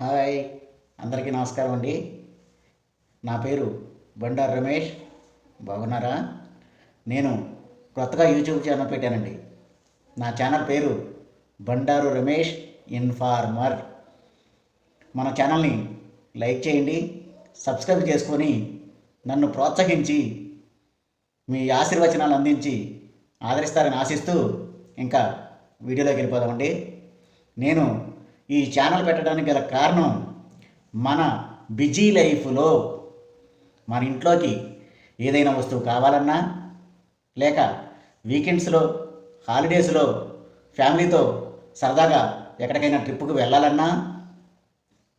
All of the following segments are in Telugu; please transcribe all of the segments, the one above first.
హాయ్, అందరికీ నమస్కారం అండి. నా పేరు బండారు రమేష్. బాగున్నారా? నేను కొత్తగా యూట్యూబ్ ఛానల్ పెట్టానండి. నా ఛానల్ పేరు బండారు రమేష్ ఇన్ఫార్మర్. మన ఛానల్ని లైక్ చేయండి, సబ్స్క్రైబ్ చేసుకొని నన్ను ప్రోత్సహించి మీ ఆశీర్వచనాలు అందించి ఆదరిస్తారని ఆశిస్తూ ఇంకా వీడియోలోకి వెళ్ళిపోదామండి. నేను ఈ ఛానల్ పెట్టడానికి గల కారణం, మన బిజీ లైఫ్లో మన ఇంట్లోకి ఏదైనా వస్తువు కావాలన్నా, లేక వీకెండ్స్లో హాలిడేస్లో ఫ్యామిలీతో సరదాగా ఎక్కడికైనా ట్రిప్పుకు వెళ్ళాలన్నా,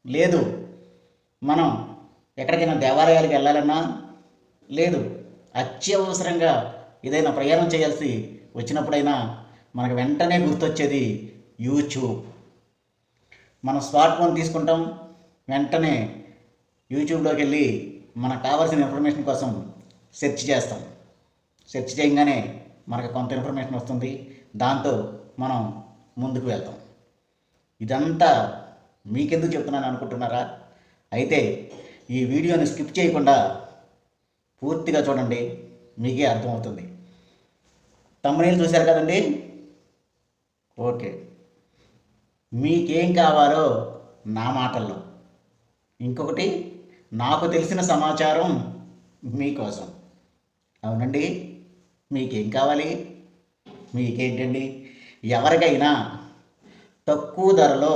లేదు మనం ఎక్కడికైనా దేవాలయాలకు వెళ్ళాలన్నా, లేదు అత్యవసరంగా ఏదైనా ప్రయాణం చేయాల్సి వచ్చినప్పుడైనా మనకు వెంటనే గుర్తొచ్చేది యూట్యూబ్. మనం స్మార్ట్ ఫోన్ తీసుకుంటాం, వెంటనే యూట్యూబ్లోకి వెళ్ళి మనకు కావాల్సిన ఇన్ఫర్మేషన్ కోసం సెర్చ్ చేస్తాం. సెర్చ్ చేయగానే మనకు కొంత ఇన్ఫర్మేషన్ వస్తుంది, దాంతో మనం ముందుకు వెళ్తాం. ఇదంతా మీకెందుకు చెప్తున్నాను అనుకుంటున్నారా? అయితే ఈ వీడియోని స్కిప్ చేయకుండా పూర్తిగా చూడండి, మీకే అర్థమవుతుంది. తమ్ముళ్ళు చూశారు కదండి. ఓకే, మీకేం కావాలో నా మాటల్లో, ఇంకొకటి నాకు తెలిసిన సమాచారం మీకోసం. అవునండి, మీకేం కావాలి? మీకేంటండి, ఎవరికైనా తక్కువ ధరలో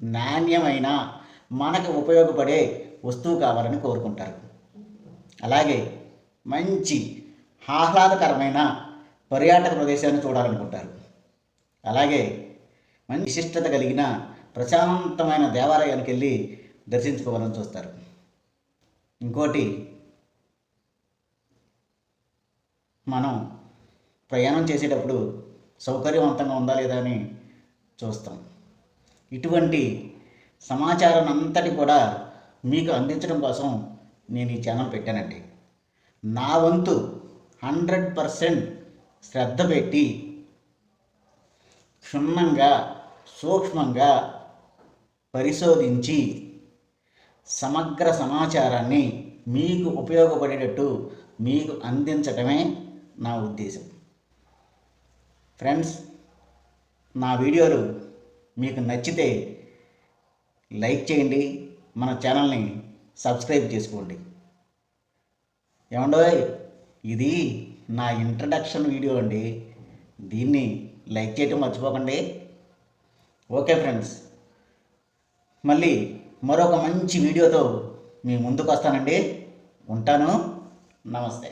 నాణ్యమైన మనకు ఉపయోగపడే వస్తువు కావాలని కోరుకుంటారు. అలాగే మంచి ఆహ్లాదకరమైన పర్యాటక ప్రదేశాన్ని చూడాలనుకుంటారు. అలాగే మంచి విశిష్టత కలిగిన ప్రశాంతమైన దేవాలయానికి వెళ్ళి దర్శించుకోవాలని చూస్తారు. ఇంకోటి, మనం ప్రయాణం చేసేటప్పుడు సౌకర్యవంతంగా ఉందా లేదా అని చూస్తాం. ఇటువంటి సమాచారం అంతటి కూడా మీకు అందించడం కోసం నేను ఈ ఛానల్ పెట్టానండి. నా వంతు 100% శ్రద్ధ పెట్టి క్షుణ్ణంగా సూక్ష్మంగా పరిశోధించి సమగ్ర సమాచారాన్ని మీకు ఉపయోగపడేటట్టు మీకు అందించటమే నా ఉద్దేశం. ఫ్రెండ్స్, నా వీడియోలు మీకు నచ్చితే లైక్ చేయండి, మన ఛానల్ని సబ్స్క్రైబ్ చేసుకోండి. ఏమండోయ్, ఇది నా ఇంట్రడక్షన్ వీడియో అండి, దీన్ని లైక్ చేయటం మర్చిపోకండి. ఓకే ఫ్రెండ్స్, మళ్ళీ మరొక మంచి వీడియోతో మీ ముందుకు వస్తానండి. ఉంటాను. నమస్తే.